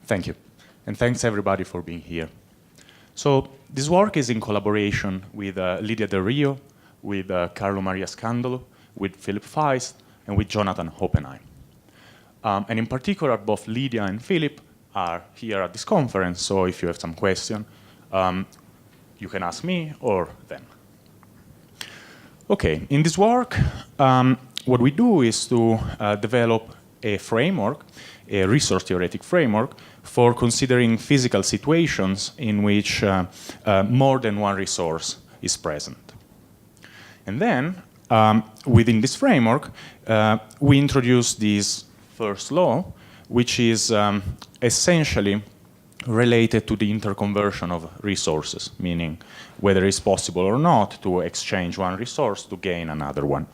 Thank you. And thanks everybody for being here. So this work is in collaboration with Lydia Del Rio, with Carlo Maria Scandalo, with Philip Feist, and with Jonathan Oppenheim. And in particular, both Lydia and Philip are here at this conference, so if you have some question, you can ask me or them. Okay, in this work, what we do is to develop a framework, a resource theoretic framework, for considering physical situations in which more than one resource is present. And then, within this framework, we introduce this first law, which is essentially related to the interconversion of resources, meaning whether it's possible or not to exchange one resource to gain another one.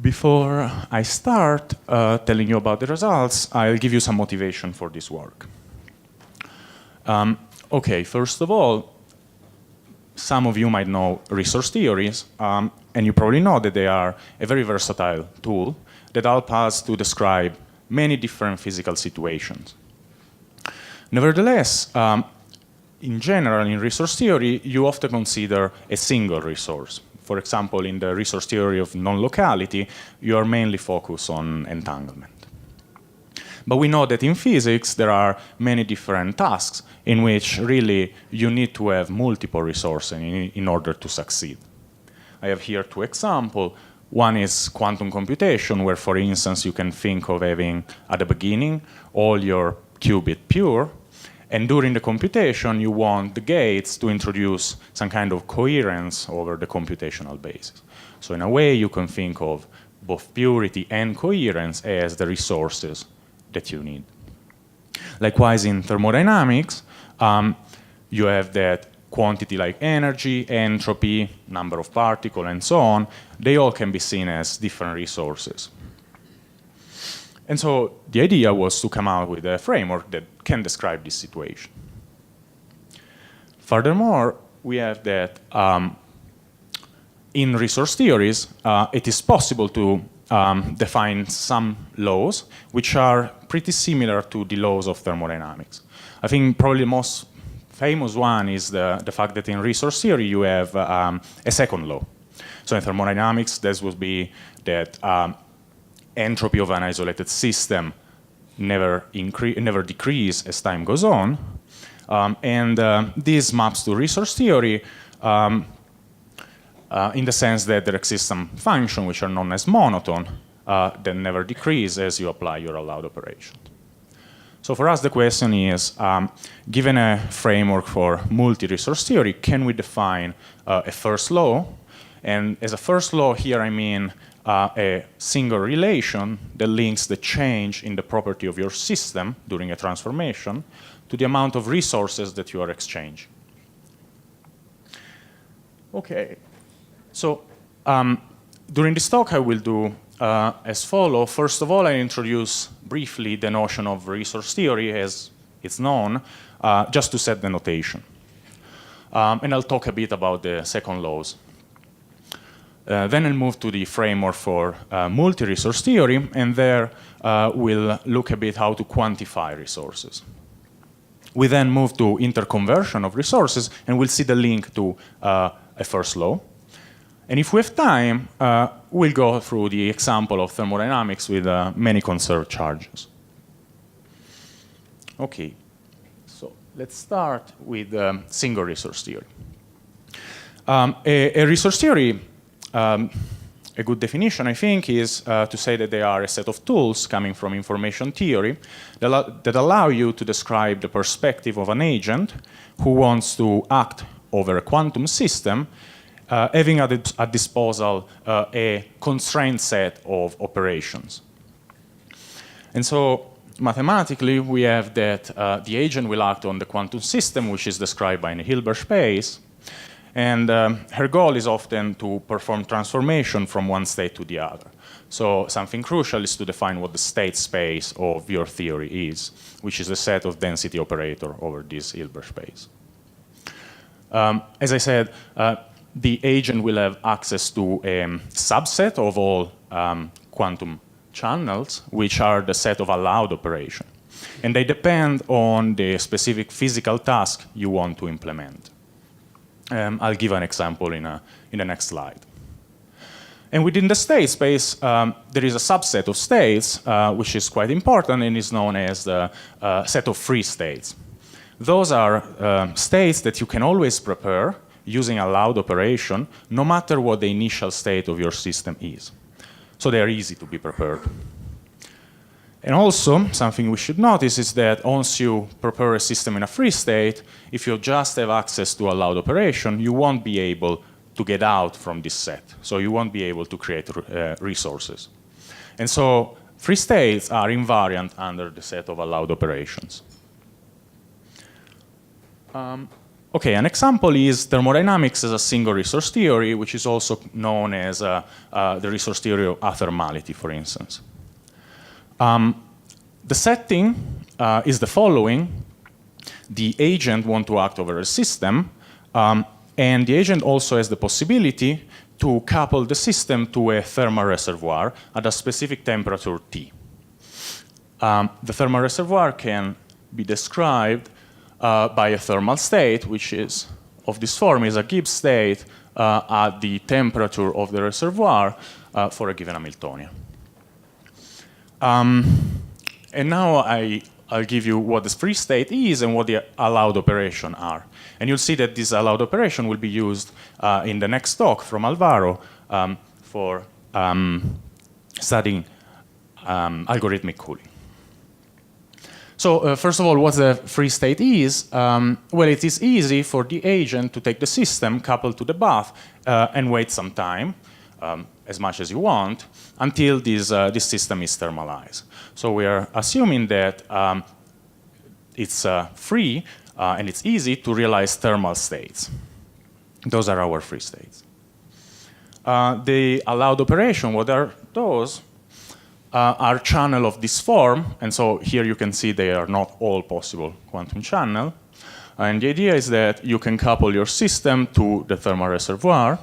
Before I start telling you about the results, I'll give you some motivation for this work. Okay, first of all, some of you might know resource theories, and you probably know that they are a very versatile tool that help us to describe many different physical situations. Nevertheless, in general, in resource theory, you often consider a single resource. For example, in the resource theory of non-locality, you are mainly focused on entanglement. But we know that in physics, there are many different tasks in which really you need to have multiple resources in order to succeed. I have here two examples. One is quantum computation, where, for instance, you can think of having, at the beginning, all your qubits pure, and during the computation, you want the gates to introduce some kind of coherence over the computational basis. So in a way, you can think of both purity and coherence as the resources that you need. Likewise, in thermodynamics, you have that quantity like energy, entropy, number of particles, and so on. They all can be seen as different resources. And so the idea was to come out with a framework that can describe this situation. Furthermore, we have that in resource theories, it is possible to define some laws which are pretty similar to the laws of thermodynamics. I think probably the most famous one is the fact that in resource theory you have a second law. So in thermodynamics, this would be that entropy of an isolated system never decrease as time goes on. This maps to resource theory in the sense that there exists some functions which are known as monotone that never decrease as you apply your allowed operation. So for us, the question is, given a framework for multi-resource theory, can we define a first law? And as a first law here, I mean a single relation that links the change in the property of your system during a transformation to the amount of resources that you are exchanging. Okay, so during this talk I will do as follows. First of all, I introduce briefly the notion of resource theory as it's known, just to set the notation. And I'll talk a bit about the second laws. Then I'll move to the framework for multi-resource theory, and there we'll look a bit how to quantify resources. We then move to interconversion of resources, and we'll see the link to a first law. And if we have time, we'll go through the example of thermodynamics with many conserved charges. Okay, so let's start with single resource theory. A resource theory, a good definition, I think, is to say that they are a set of tools coming from information theory that allow you to describe the perspective of an agent who wants to act over a quantum system, having at disposal a constrained set of operations. And so mathematically, we have that the agent will act on the quantum system, which is described by a Hilbert space. And her goal is often to perform transformation from one state to the other. So something crucial is to define what the state space of your theory is, which is a set of density operator over this Hilbert space. As I said, the agent will have access to a subset of all quantum channels, which are the set of allowed operations. And they depend on the specific physical task you want to implement. I'll give an example in the next slide. And within the state space, there is a subset of states, which is quite important and is known as the set of free states. Those are states that you can always prepare using allowed operation, no matter what the initial state of your system is. So they are easy to be prepared. And also, something we should notice is that once you prepare a system in a free state, if you just have access to allowed operation, you won't be able to get out from this set. So you won't be able to create resources. And so free states are invariant under the set of allowed operations. Okay, an example is thermodynamics as a single resource theory, which is also known as the resource theory of athermality, for instance. The setting is the following. The agent wants to act over a system, and the agent also has the possibility to couple the system to a thermal reservoir at a specific temperature T. The thermal reservoir can be described by a thermal state, which is of this form, is a Gibbs state at the temperature of the reservoir for a given Hamiltonian. And now I'll give you what the free state is and what the allowed operation are. And you'll see that this allowed operation will be used in the next talk from Alvaro for studying algorithmic cooling. So first of all, what the free state is, well, it is easy for the agent to take the system coupled to the bath and wait some time, as much as you want, until this system is thermalized. So we are assuming that it's free and it's easy to realize thermal states. Those are our free states. The allowed operation, what are those? Are channel of this form, and so here you can see they are not all possible quantum channel. And the idea is that you can couple your system to the thermal reservoir,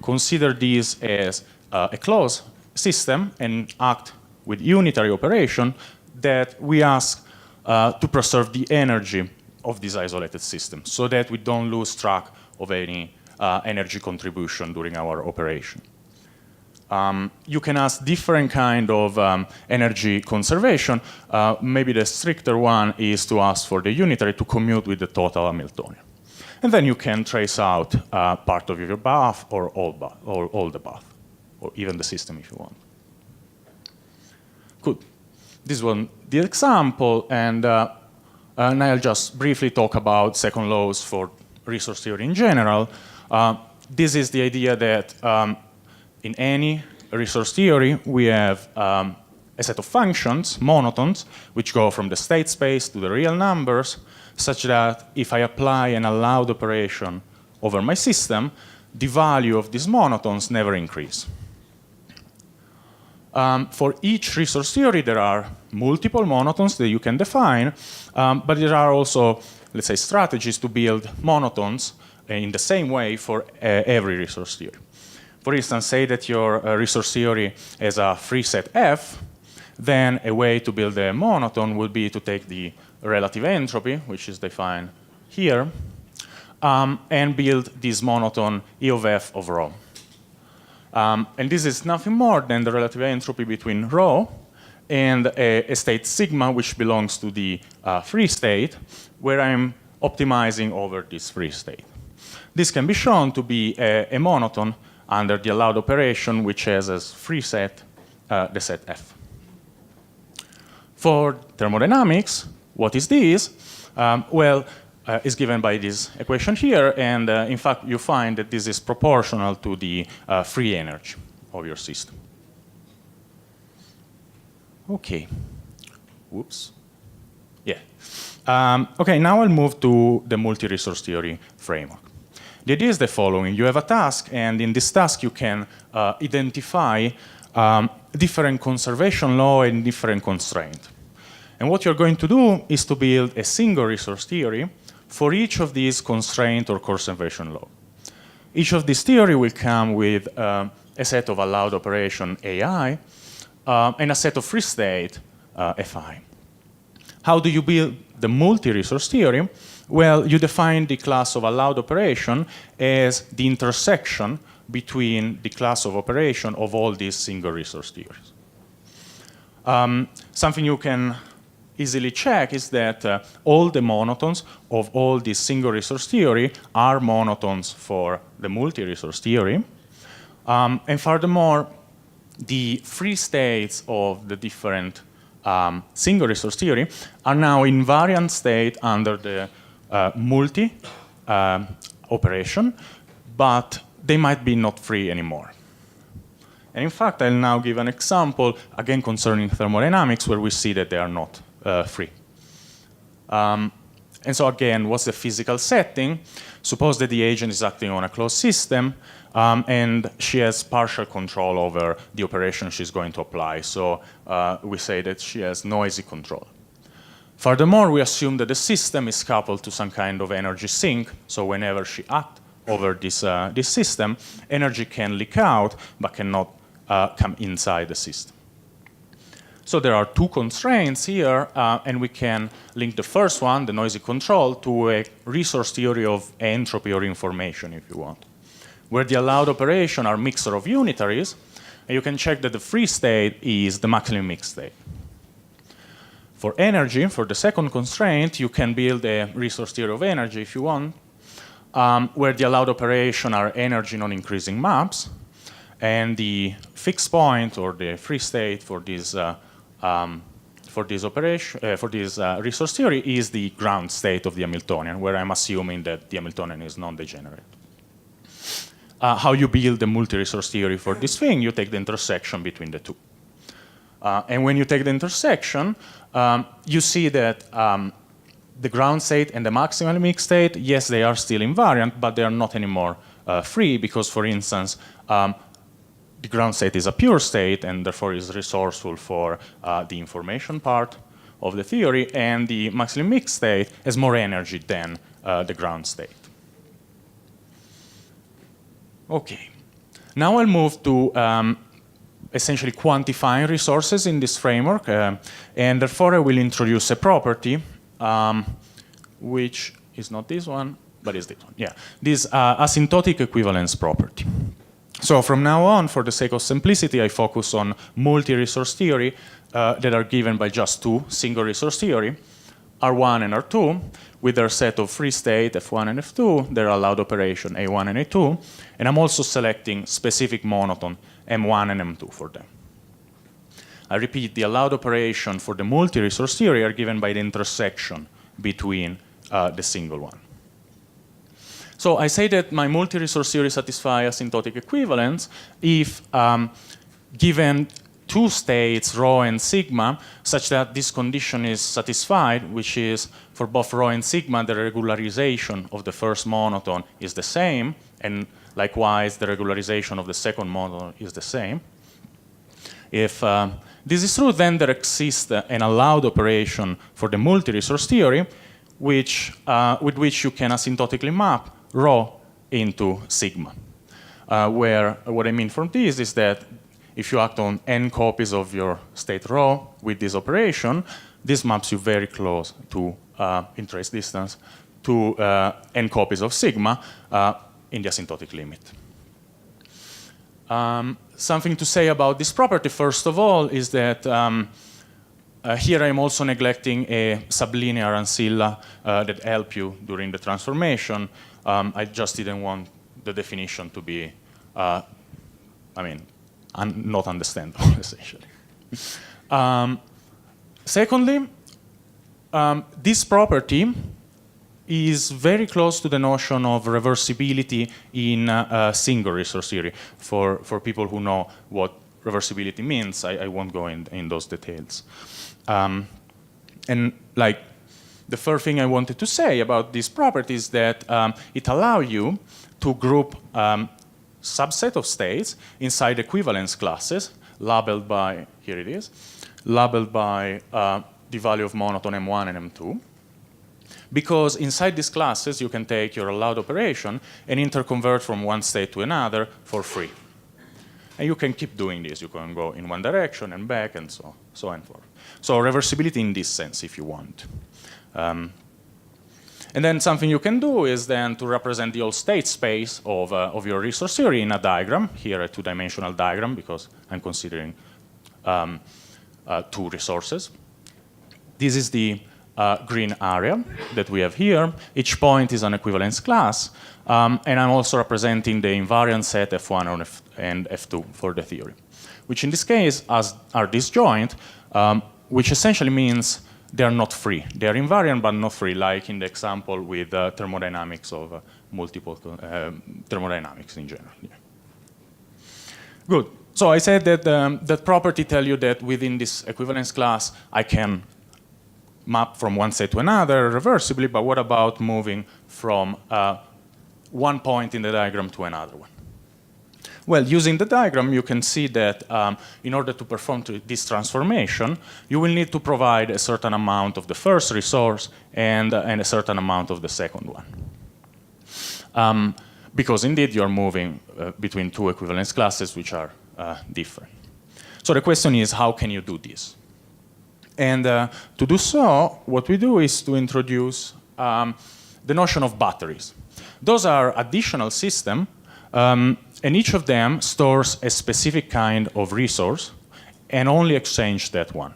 consider this as a closed system, and act with unitary operation that we ask to preserve the energy of this isolated system, so that we don't lose track of any energy contribution during our operation. You can ask different kind of energy conservation. Maybe the stricter one is to ask for the unitary to commute with the total Hamiltonian. And then you can trace out part of your bath or all the bath, or even the system if you want. Good. This one, the example, and I'll just briefly talk about second laws for resource theory in general. This is the idea that in any resource theory, we have a set of functions, monotones, which go from the state space to the real numbers, such that if I apply an allowed operation over my system, the value of these monotones never increase. For each resource theory, there are multiple monotones that you can define, but there are also, let's say, strategies to build monotones in the same way for every resource theory. For instance, say that your resource theory has a free set F, then a way to build a monotone would be to take the relative entropy, which is defined here, and build this monotone E of F of rho. And this is nothing more than the relative entropy between rho and a state sigma, which belongs to the free state, where I'm optimizing over this free state. This can be shown to be a monotone under the allowed operation, which has as free set the set F. For thermodynamics, what is this? Well, is given by this equation here, and in fact, you find that this is proportional to the free energy of your system. Okay. Whoops. Yeah. Okay, now I'll move to the multi-resource theory framework. The idea is the following. You have a task, and in this task you can identify different conservation law and different constraints. And what you're going to do is to build a single resource theory for each of these constraint or conservation law. Each of these theory will come with a set of allowed operation AI, and a set of free state, Fi. How do you build the multi-resource theory? Well, you define the class of allowed operation as the intersection between the class of operation of all these single resource theories. Something you can easily check is that all the monotones of all these single resource theory are monotones for the multi-resource theory. And furthermore, the free states of the different single resource theory are now invariant state under the multi operation, but they might be not free anymore. And in fact, I'll now give an example, again concerning thermodynamics, where we see that they are not free. And so again, what's the physical setting? Suppose that the agent is acting on a closed system, and she has partial control over the operation she's going to apply. So we say that she has noisy control. Furthermore, we assume that the system is coupled to some kind of energy sink. So whenever she acts over this system, energy can leak out, but cannot come inside the system. So there are two constraints here, and we can link the first one, the noisy control, to a resource theory of entropy or information, if you want, where the allowed operation are mixture of unitaries, and you can check that the free state is the maximum mixed state. For energy, for the second constraint, you can build a resource theory of energy, if you want, where the allowed operation are energy non-increasing maps, and the fixed point or the free state for this resource theory is the ground state of the Hamiltonian, where I'm assuming that the Hamiltonian is non-degenerate. How you build the multi-resource theory for this thing, you take the intersection between the two. And when you take the intersection, you see that the ground state and the maximal mixed state, yes, they are still invariant, but they are not anymore free because, for instance, the ground state is a pure state and therefore is resourceful for the information part of the theory, and the maximum mixed state has more energy than the ground state. Okay, now I'll move to essentially quantifying resources in this framework, and therefore I will introduce a property which is not this one, but is this one. Yeah, this asymptotic equivalence property. So from now on, for the sake of simplicity, I focus on multi-resource theory that are given by just two single resource theory, R1 and R2, with their set of free state, F1 and F2, their allowed operation, A1 and A2, and I'm also selecting specific monotone, M1 and M2 for them. I repeat, the allowed operation for the multi-resource theory are given by the intersection between the single one. So I say that my multi-resource theory satisfies asymptotic equivalence if given two states, rho and sigma, such that this condition is satisfied, which is for both rho and sigma, the regularization of the first monotone is the same, and likewise the regularization of the second monotone is the same. If this is true, then there exists an allowed operation for the multi-resource theory, with which you can asymptotically map rho into sigma. Where what I mean from this is that if you act on n copies of your state rho with this operation, this maps you very close to, in trace distance, to n copies of sigma in the asymptotic limit. Something to say about this property, first of all, is that here I'm also neglecting a sublinear ancilla that help you during the transformation. I just didn't want the definition to be, not understandable, essentially. Secondly, this property is very close to the notion of reversibility in single resource theory. For people who know what reversibility means, I won't go in those details. And like, the first thing I wanted to say about this property is that it allows you to group subset of states inside equivalence classes, labeled by, here it is, labeled by the value of monotone M1 and M2. Because inside these classes, you can take your allowed operation and interconvert from one state to another for free. And you can keep doing this. You can go in one direction and back and so and forth. So reversibility in this sense, if you want. And then something you can do is then to represent the whole state space of your resource theory in a diagram, here a two-dimensional diagram, because I'm considering two resources. This is the green area that we have here. Each point is an equivalence class. And I'm also representing the invariant set F1 and F2 for the theory, which in this case are disjoint, which essentially means they're not free. They're invariant but not free, like in the example with thermodynamics of multiple thermodynamics in general. Yeah. Good. So I said that that property tells you that within this equivalence class, I can map from one state to another reversibly, but what about moving from one point in the diagram to another one? Well, using the diagram, you can see that in order to perform this transformation, you will need to provide a certain amount of the first resource and a certain amount of the second one. Because indeed, you're moving between two equivalence classes which are different. So the question is, how can you do this? And to do so, what we do is to introduce the notion of batteries. Those are additional systems, and each of them stores a specific kind of resource and only exchange that one.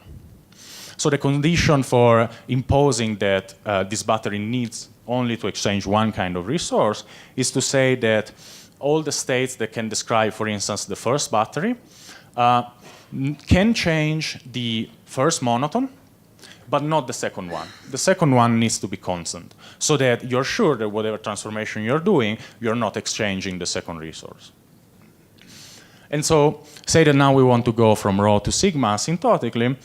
So the condition for imposing that this battery needs only to exchange one kind of resource is to say that all the states that can describe, for instance, the first battery can change the first monotone, but not the second one. The second one needs to be constant, so that you're sure that whatever transformation you're doing, you're not exchanging the second resource. And so, say that now we want to go from rho to sigma asymptotically,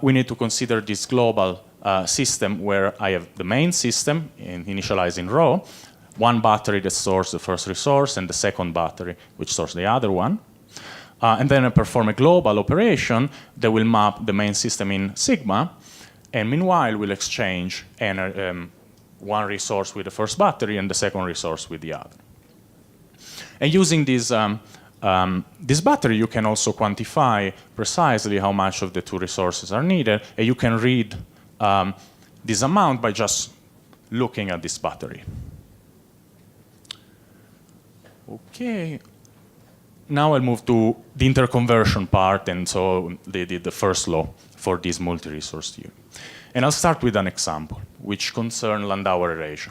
we need to consider this global system where I have the main system initialized in rho, one battery that stores the first resource, and the second battery which stores the other one. And then I perform a global operation that will map the main system in sigma, and meanwhile we'll exchange one resource with the first battery and the second resource with the other. And using this battery, you can also quantify precisely how much of the two resources are needed, and you can read this amount by just looking at this battery. Okay. Now I'll move to the interconversion part, and so the first law for this multi-resource theory. And I'll start with an example, which concerns Landauer erasure.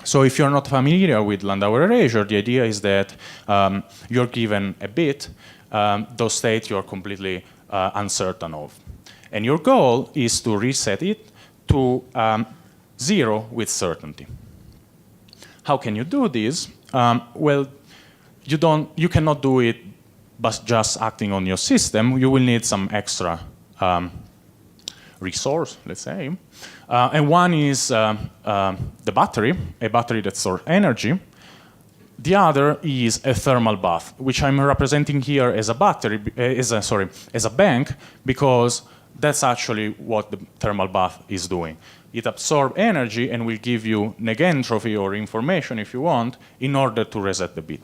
So if you're not familiar with Landauer erasure, the idea is that you're given a bit, those states you're completely uncertain of. And your goal is to reset it to 0 with certainty. How can you do this? Well, you cannot do it but just acting on your system. You will need some extra resource, let's say. And one is the battery, a battery that stores energy. The other is a thermal bath, which I'm representing here as a battery, as a bank, because that's actually what the thermal bath is doing. It absorbs energy and will give you negentropy or information, if you want, in order to reset the bit.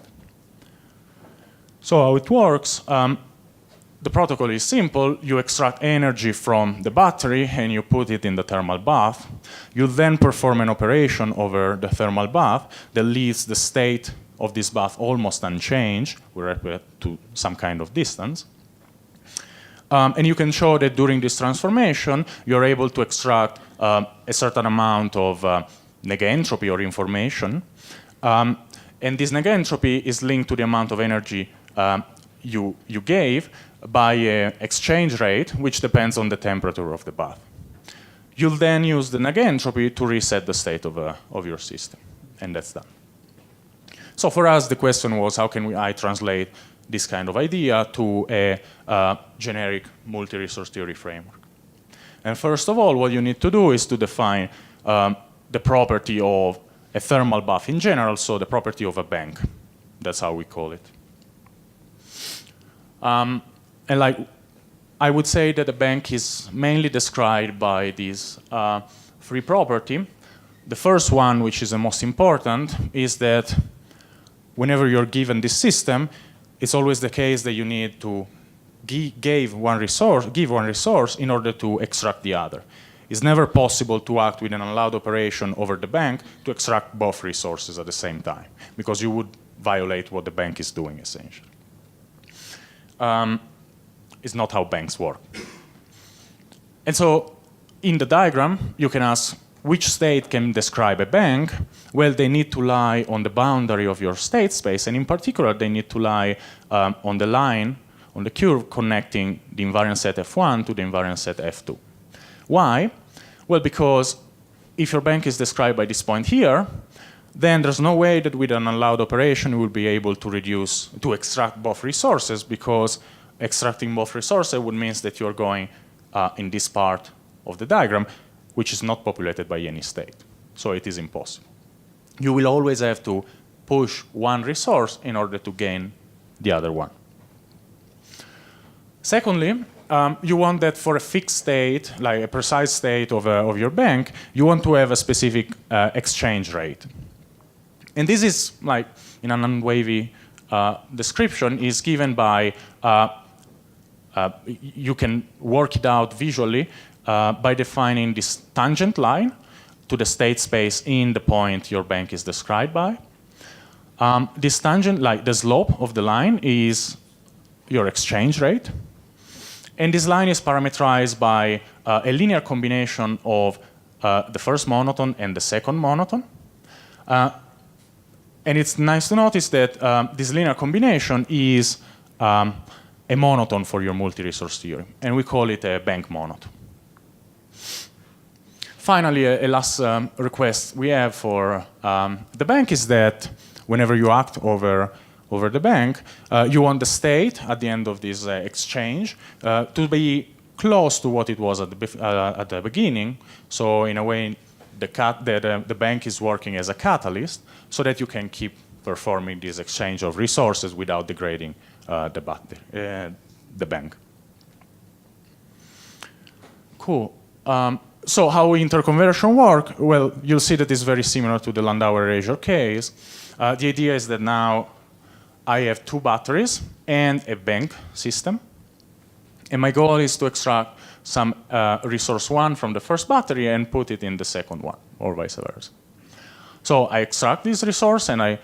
So how it works, the protocol is simple. You extract energy from the battery and you put it in the thermal bath. You then perform an operation over the thermal bath that leaves the state of this bath almost unchanged with respect to some kind of distance. And you can show that during this transformation, you're able to extract a certain amount of negentropy or information. And this negentropy is linked to the amount of energy you gave by an exchange rate, which depends on the temperature of the bath. You'll then use the negentropy to reset the state of your system, and that's done. So for us, the question was, how can I translate this kind of idea to a generic multi-resource theory framework? And first of all, what you need to do is to define the property of a thermal bath in general, so the property of a bank. That's how we call it. And like, I would say that a bank is mainly described by these three properties. The first one, which is the most important, is that whenever you're given this system, it's always the case that you need to give one resource in order to extract the other. It's never possible to act with an unallowed operation over the bank to extract both resources at the same time, because you would violate what the bank is doing, essentially. It's not how banks work. And so in the diagram, you can ask, which state can describe a bank? Well, they need to lie on the boundary of your state space, and in particular, they need to lie on the line, on the curve connecting the invariant set F1 to the invariant set F2. Why? Well, because if your bank is described by this point here, then there's no way that with an unallowed operation you will be able to extract both resources, because extracting both resources would mean that you're going in this part of the diagram, which is not populated by any state. So it is impossible. You will always have to push one resource in order to gain the other one. Secondly, you want that for a fixed state, like a precise state of your bank, you want to have a specific exchange rate. And this is, like, in an unwavy description, is given by, you can work it out visually by defining this tangent line to the state space in the point your bank is described by. This tangent, like the slope of the line, is your exchange rate. And this line is parameterized by a linear combination of the first monotone and the second monotone. And it's nice to notice that this linear combination is a monotone for your multi-resource theory, and we call it a bank monotone. Finally, a last request we have for the bank is that whenever you act over the bank, you want the state at the end of this exchange to be close to what it was at the beginning. So in a way, the bank is working as a catalyst so that you can keep performing this exchange of resources without degrading the bank. Cool. So how interconversion work? Well, you'll see that it's very similar to the Landauer erasure case. The idea is that now I have two batteries and a bank system. And my goal is to extract some resource 1 from the first battery and put it in the second one, or vice versa. So I extract this resource and I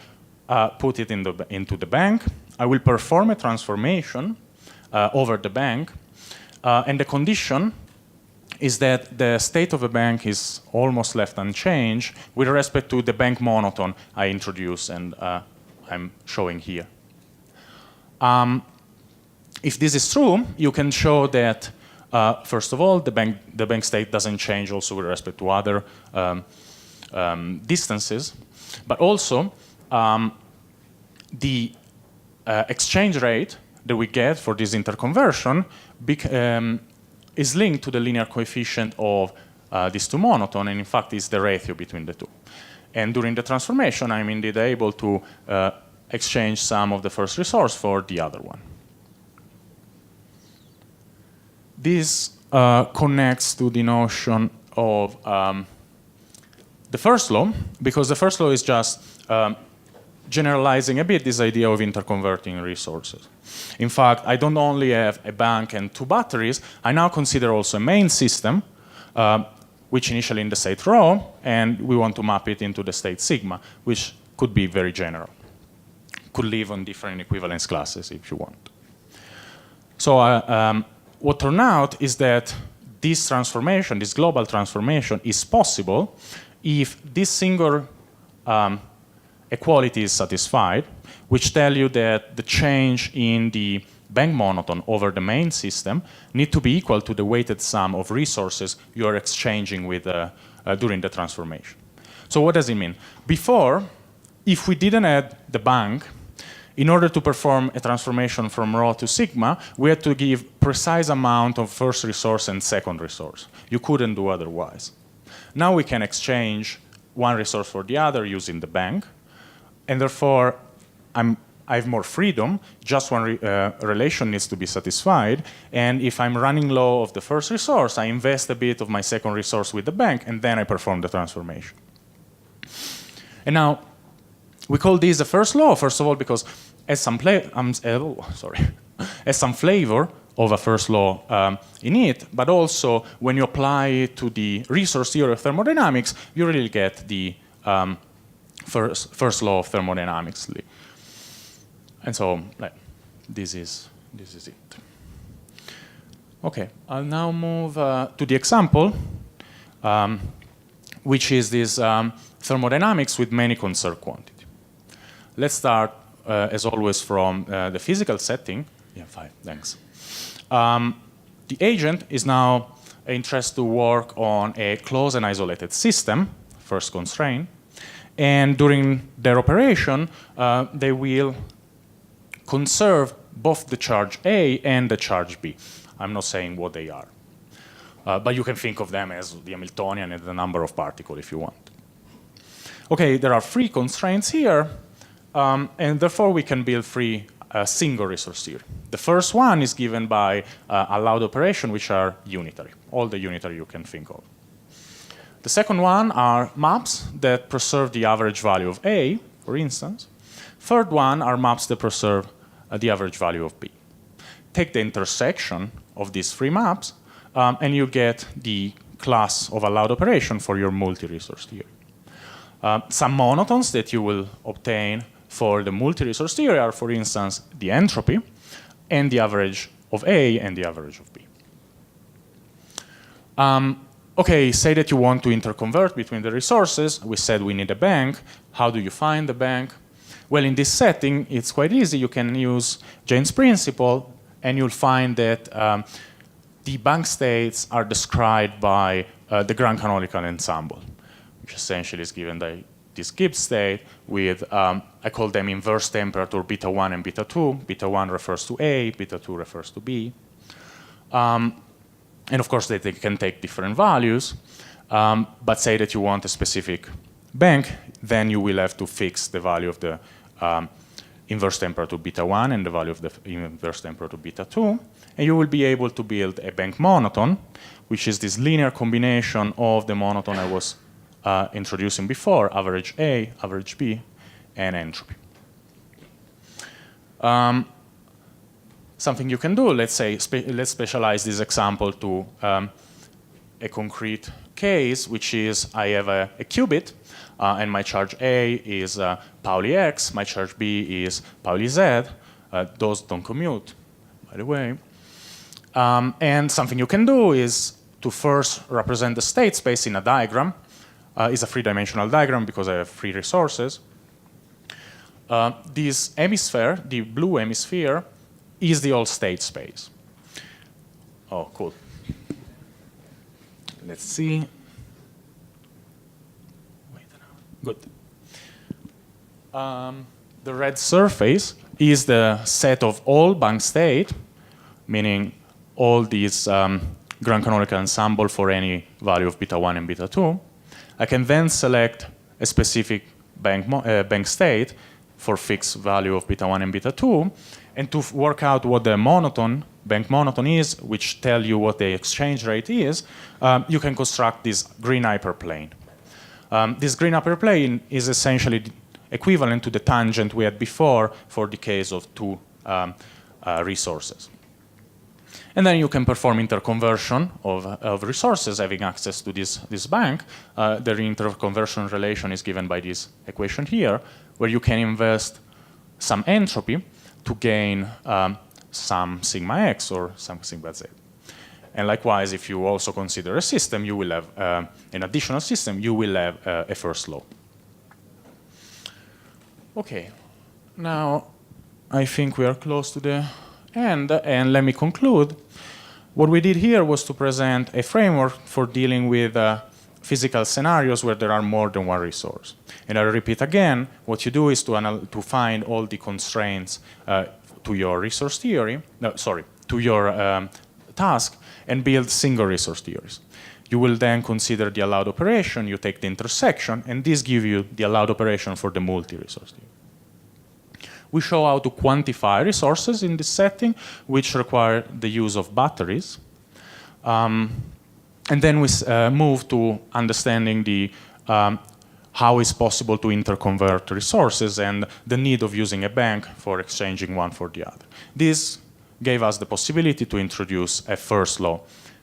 put it into the bank. I will perform a transformation over the bank. And the condition is that the state of a bank is almost left unchanged with respect to the bank monotone I introduced and I'm showing here. If this is true, you can show that, first of all, the bank state doesn't change also with respect to other distances, but also the exchange rate that we get for this interconversion is linked to the linear coefficient of these two monotones, and in fact is the ratio between the two. And during the transformation, I'm indeed able to exchange some of the first resource for the other one. This connects to the notion of the first law, because the first law is just generalizing a bit this idea of interconverting resources. In fact, I don't only have a bank and two batteries, I now consider also a main system, which initially in the state rho, and we want to map it into the state sigma, which could be very general. Could live on different equivalence classes if you want. So what turned out is that this transformation, this global transformation, is possible if this single equality is satisfied, which tell you that the change in the bank monotone over the main system need to be equal to the weighted sum of resources you are exchanging with during the transformation. So what does it mean? Before, if we didn't add the bank, in order to perform a transformation from rho to sigma, we had to give precise amount of first resource and second resource. You couldn't do otherwise. Now we can exchange one resource for the other using the bank, and therefore I have more freedom. Just one relation needs to be satisfied, and if I'm running low of the first resource, I invest a bit of my second resource with the bank, and then I perform the transformation. And now, we call this the first law, first of all, because has some has some flavor of a first law in it, but also when you apply it to the resource theory of thermodynamics, you really get the first law of thermodynamics. And so this is it. Okay, I'll now move to the example, which is this thermodynamics with many conserved quantity. Let's start, as always, from the physical setting. Yeah, fine, thanks. The agent is now interested to work on a closed and isolated system, first constraint, and during their operation, they will conserve both the charge A and the charge B. I'm not saying what they are, but you can think of them as the Hamiltonian and the number of particles if you want. Okay, there are three constraints here, and therefore we can build three single resource theory. The first one is given by allowed operation, which are unitary, all the unitary you can think of. The second one are maps that preserve the average value of A, for instance. Third one are maps that preserve the average value of B. Take the intersection of these three maps, and you get the class of allowed operation for your multi-resource theory. Some monotones that you will obtain for the multi-resource theory are, for instance, the entropy and the average of A and the average of B. Okay, say that you want to interconvert between the resources. We said we need a bank. How do you find the bank? Well, in this setting, it's quite easy. You can use Jane's principle, and you'll find that the bank states are described by the grand canonical ensemble, which essentially is given by this Gibbs state with, I call them inverse temperature beta 1 and beta 2. Beta 1 refers to A, beta 2 refers to B. And of course, they can take different values, but say that you want a specific bank, then you will have to fix the value of the inverse temperature beta 1 and the value of the inverse temperature beta 2, and you will be able to build a bank monotone, which is this linear combination of the monotone I was introducing before, average A, average B, and entropy. Something you can do, let's say, let's specialize this example to a concrete case, which is I have a qubit, and my charge A is Pauli X, my charge B is Pauli Z. Those don't commute, by the way. And something you can do is to first represent the state space in a diagram. It's a three-dimensional diagram because I have three resources. This hemisphere, the blue hemisphere, is the whole state space. Oh, cool. Let's see. Wait, good. The red surface is the set of all bank state, meaning all these grand canonical ensemble for any value of beta 1 and beta 2. I can then select a specific bank state for fixed value of beta 1 and beta 2, and to work out what the monotone, bank monotone is, which tell you what the exchange rate is, you can construct this green hyperplane. This green hyperplane is essentially equivalent to the tangent we had before for the case of two resources. And then you can perform interconversion of resources having access to this bank. The interconversion relation is given by this equation here, where you can invest some entropy to gain some sigma x or some sigma z. And likewise, if you also consider a system, you will have an additional system, you will have a first law. Okay, now I think we are close to the end, and let me conclude. What we did here was to present a framework for dealing with physical scenarios where there are more than one resource. And I'll repeat again, what you do is to find all the constraints to your resource theory, to your task, and build single resource theories. You will then consider the allowed operation, you take the intersection, and this gives you the allowed operation for the multi-resource theory. We show how to quantify resources in this setting, which require the use of batteries. And then we move to understanding how it's possible to interconvert resources and the need of using a bank for exchanging one for the other. This gave us the possibility to introduce a first law,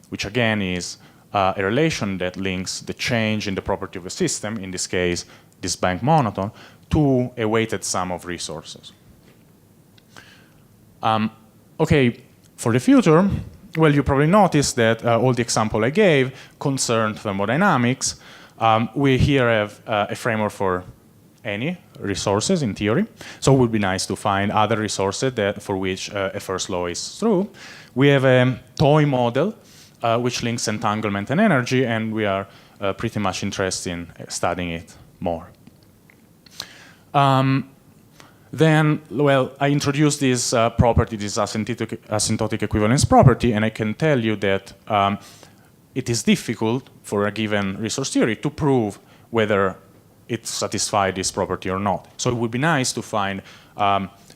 which again is a relation that links the change in the property of a system, in this case, this bank monotone, to a weighted sum of resources. Okay, for the future, well, you probably noticed that all the example I gave concerned thermodynamics. We here have a framework for any resources in theory. So it would be nice to find other resources that, for which a first law is true. We have a toy model which links entanglement and energy, and we are pretty much interested in studying it more. Then, well, I introduced this property, this asymptotic equivalence property, and I can tell you that it is difficult for a given resource theory to prove whether it satisfies this property or not. So it would be nice to find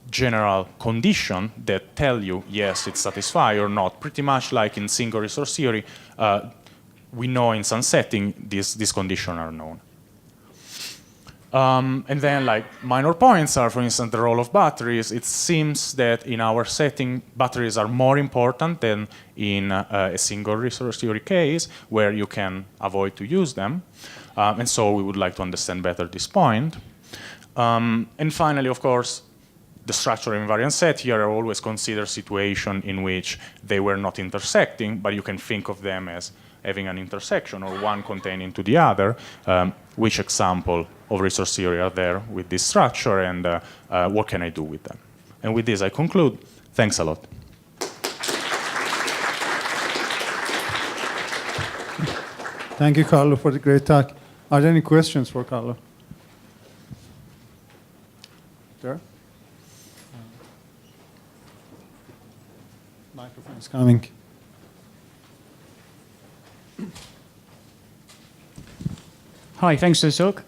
general conditions that tell you, yes, it's satisfied or not. Pretty much like in single resource theory, we know in some setting these conditions are known. And then, like, minor points are, for instance, the role of batteries. It seems that in our setting, batteries are more important than in a single resource theory case, where you can avoid to use them. And so we would like to understand better this point. And finally, of course, the structure invariant set here are always considered situations in which they were not intersecting, but you can think of them as having an intersection or one containing to the other. Which example of resource theory are there with this structure, and what can I do with them? And with this I conclude. Thanks a lot. Thank you, Carlo, for the great talk. Are there any questions for Carlo? There? Microphone is coming. Hi, thanks for the talk.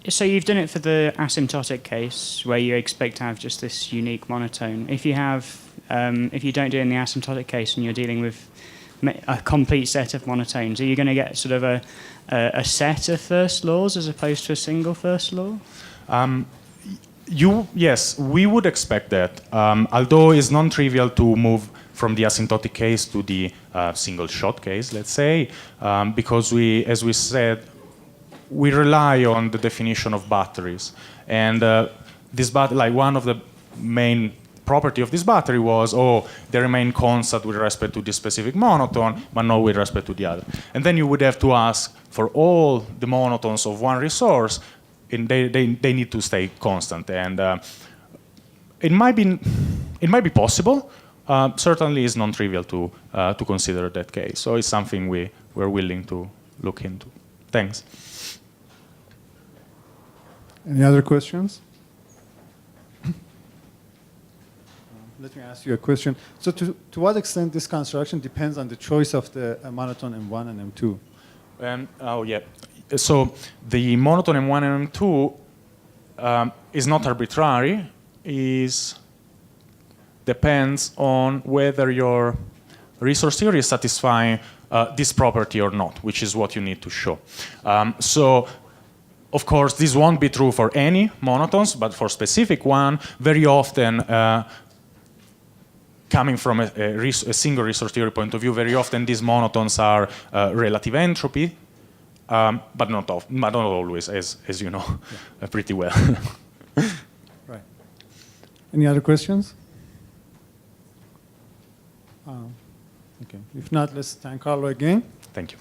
So you've done it for the asymptotic case, where you expect to have just this unique monotone. If you don't do it in the asymptotic case and you're dealing with a complete set of monotones, are you going to get sort of a set of first laws as opposed to a single first law? Yes, we would expect that. Although it's non-trivial to move from the asymptotic case to the single shot case, let's say, because as we said, we rely on the definition of batteries. And like one of the main property of this battery was, they remain constant with respect to this specific monotone, but not with respect to the other. And then you would have to ask for all the monotones of one resource, and they need to stay constant. And it might be possible. Certainly it's non-trivial to consider that case. So it's something we're willing to look into. Thanks. Any other questions? Let me ask you a question. So to what extent this construction depends on the choice of the monotone M1 and M2? Oh, yeah. So the monotone M1 and M2 is not arbitrary. Depends on whether your resource theory is satisfying this property or not, which is what you need to show. So, of course, this won't be true for any monotones, but for specific one, very often, coming from a single resource theory point of view, very often these monotones are relative entropy, but not always, as you know, pretty well. Right. Any other questions? Okay. If not, let's thank Carlo again. Thank you.